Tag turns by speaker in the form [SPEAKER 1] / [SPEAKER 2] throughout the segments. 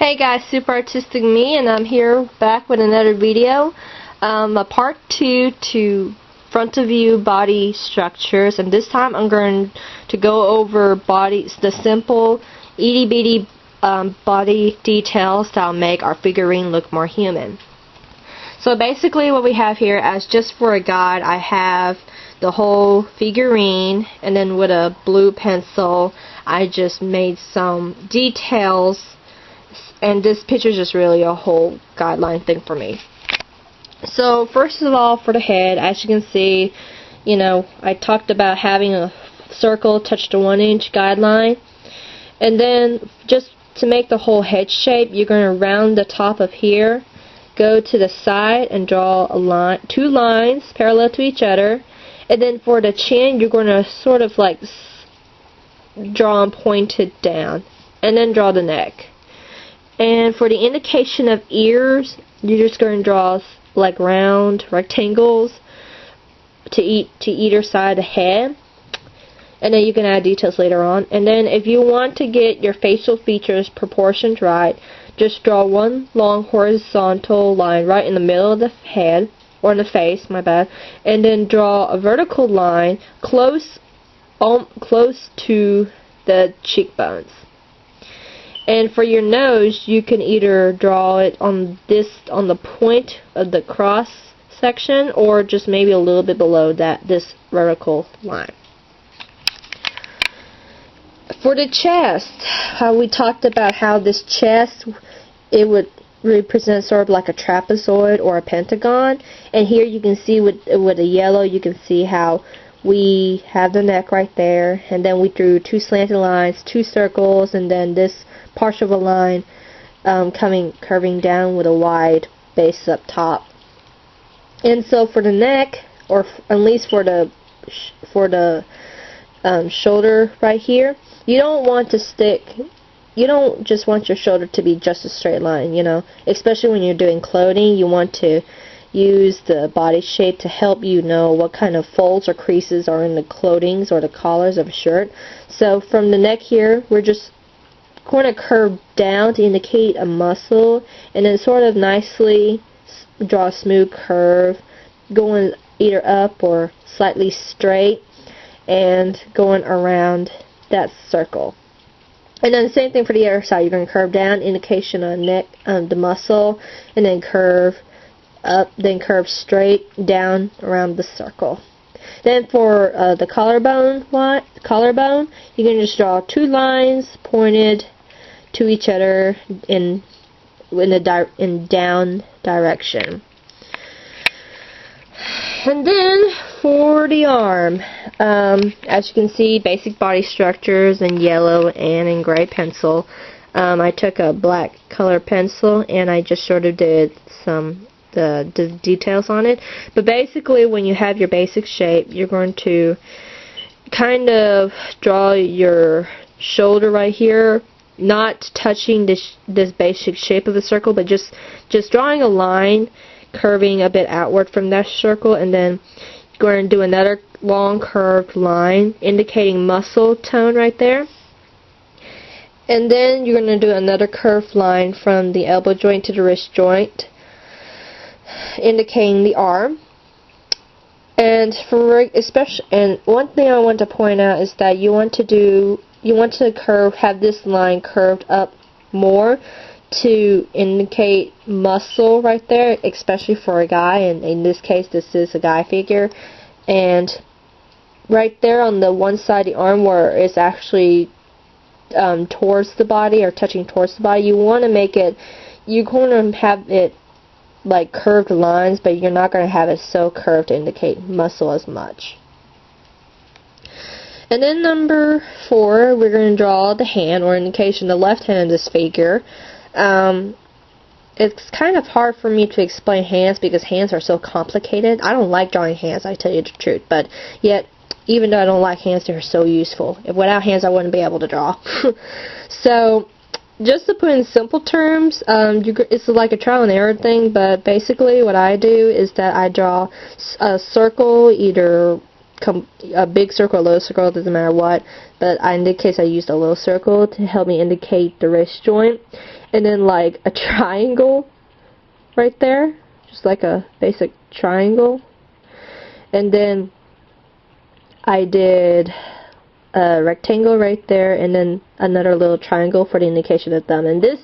[SPEAKER 1] Hey guys, Super Artistic Me, and I'm here back with another video. A part 2 to front of view body structures, and this time I'm going to go over the simple itty bitty body details that'll make our figurine look more human. So basically what we have here, as just for a guide, I have the whole figurine, and then with a blue pencil I just made some details. And this picture is just really a whole guideline thing for me. So first of all, for the head, as you can see, I talked about having a circle touch the 1-inch guideline. And then just to make the whole head shape, you're going to round the top of here, go to the side and draw a line, 2 lines parallel to each other. And then for the chin, you're going to sort of like draw and point it down. And then draw the neck. And for the indication of ears, you're just going to draw like round rectangles to either side of the head. And then you can add details later on. And then if you want to get your facial features proportioned right, just draw one long horizontal line right in the middle of the head, or in the face, my bad. And then draw a vertical line close to the cheekbones. And for your nose, you can either draw it on the point of the cross section, or just maybe a little bit below this vertical line. For the chest, how we talked about how this chest, it would represent sort of like a trapezoid or a pentagon. And here you can see with the yellow, you can see how we have the neck right there, and then we drew 2 slanted lines, 2 circles, and then this part of a line curving down with a wide base up top. And so for the neck, or at least for the shoulder right here, you don't just want your shoulder to be just a straight line, especially when you're doing clothing. You want to use the body shape to help you know what kind of folds or creases are in the clothings or the collars of a shirt. So from the neck here, we're just going to curve down to indicate a muscle, and then sort of nicely draw a smooth curve going either up or slightly straight and going around that circle. And then the same thing for the other side. You're going to curve down, indication on neck, the muscle, and then curve up, then curve straight down around the circle. Then for the collarbone, you can just draw 2 lines pointed to each other in down direction. And then for the arm, as you can see, basic body structures in yellow and in gray pencil. I took a black color pencil and I just sort of did the details on it. But basically, when you have your basic shape, you're going to kind of draw your shoulder right here, not touching this basic shape of the circle, but just drawing a line curving a bit outward from that circle, and then you're going to do another long curved line indicating muscle tone right there. And then you're going to do another curved line from the elbow joint to the wrist joint, indicating the arm. And one thing I want to point out is that you want to have this line curved up more to indicate muscle right there, especially for a guy, and in this case this is a guy figure. And right there on the one side of the arm where it's actually towards the body, or touching towards the body, you're going to have it like curved lines, but you're not going to have it so curved to indicate muscle as much. And then number 4, we're going to draw the hand, or indication the left hand of this figure. It's kind of hard for me to explain hands because hands are so complicated. I don't like drawing hands, I tell you the truth, but yet, even though I don't like hands, they're so useful. Without hands, I wouldn't be able to draw. So, just to put in simple terms, it's like a trial and error thing, but basically what I do is that I draw a circle either a big circle, a little circle, doesn't matter what, but in this case I used a little circle to help me indicate the wrist joint, and then like a triangle right there, just like a basic triangle, and then I did a rectangle right there, and then another little triangle for the indication of the thumb. And this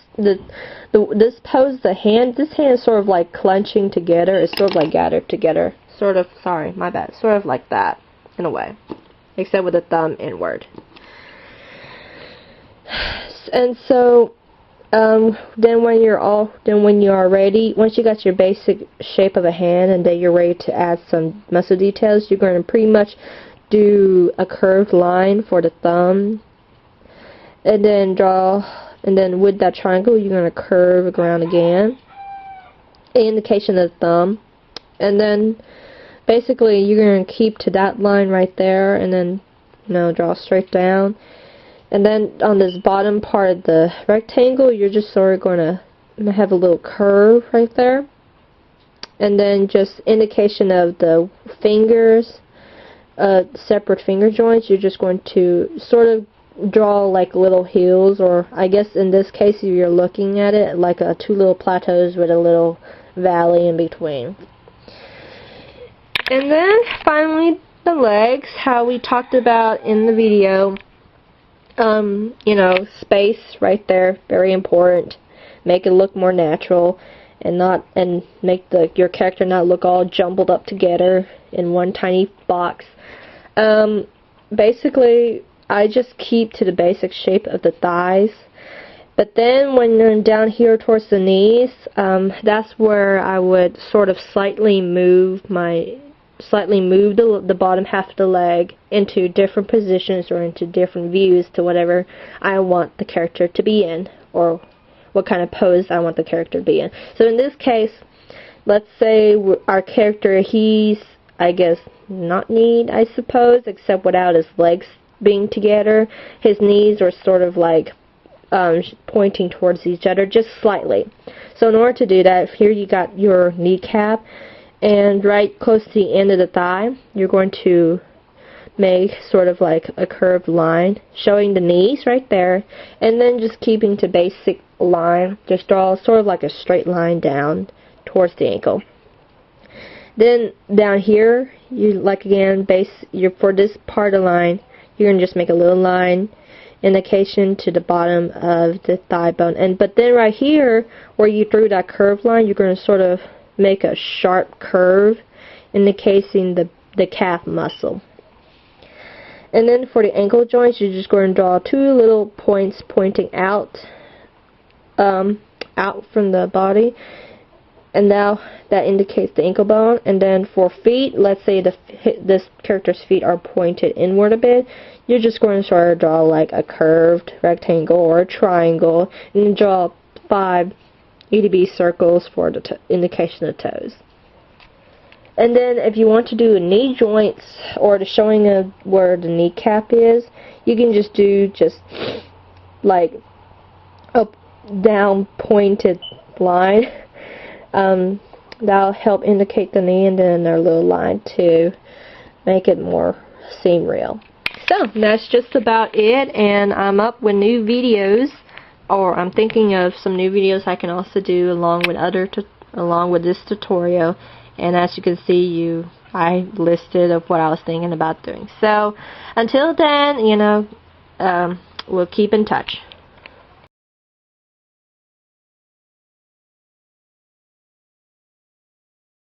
[SPEAKER 1] pose, this hand is sort of like clenching together. It's sort of like gathered together. Sort of, sorry, my bad. Sort of like that, in a way, except with the thumb inward. And so, then when you are ready, once you got your basic shape of a hand, and then you're ready to add some muscle details, you're going to pretty much do a curved line for the thumb, and then with that triangle you're going to curve around again, indication of the thumb, and then basically you're going to keep to that line right there, and then draw straight down, and then on this bottom part of the rectangle you're just sort of going to have a little curve right there, and then just indication of the fingers, separate finger joints. You're just going to sort of draw like little hills, or I guess in this case if you're looking at it like two little plateaus with a little valley in between. And then finally the legs, how we talked about in the video. Space right there, very important. Make it look more natural, and make your character not look all jumbled up together in one tiny box. Basically, I just keep to the basic shape of the thighs, but then when you're down here towards the knees, that's where I would sort of slightly move the bottom half of the leg into different positions or into different views to whatever I want the character to be in, or what kind of pose I want the character to be in. So in this case, let's say our character, he's, I guess, not kneed, I suppose, except without his legs being together. His knees are sort of like pointing towards each other, just slightly. So in order to do that, here you got your kneecap, and right close to the end of the thigh, you're going to make sort of like a curved line, showing the knees right there, and then just keeping to basic line, just draw sort of like a straight line down towards the ankle. Then down here, for this part of the line, you're going to just make a little line, indication to the bottom of the thigh bone. But then right here, where you drew that curved line, you're going to sort of make a sharp curve, indicating the calf muscle. And then for the ankle joints, you're just going to draw two little points pointing out from the body, and now that indicates the ankle bone. And then for feet, let's say this character's feet are pointed inward a bit, you're just going to sort of draw like a curved rectangle or a triangle, and draw 5 EDB circles for the indication of toes. And then if you want to do knee joints, or the showing of where the kneecap is, you can just do like a down pointed line. That'll help indicate the knee, and then another little line to make it more seem real. So that's just about it, and I'm up with new videos, or I'm thinking of some new videos I can also do along with this tutorial. And as you can see, I listed of what I was thinking about doing. So until then, we'll keep in touch.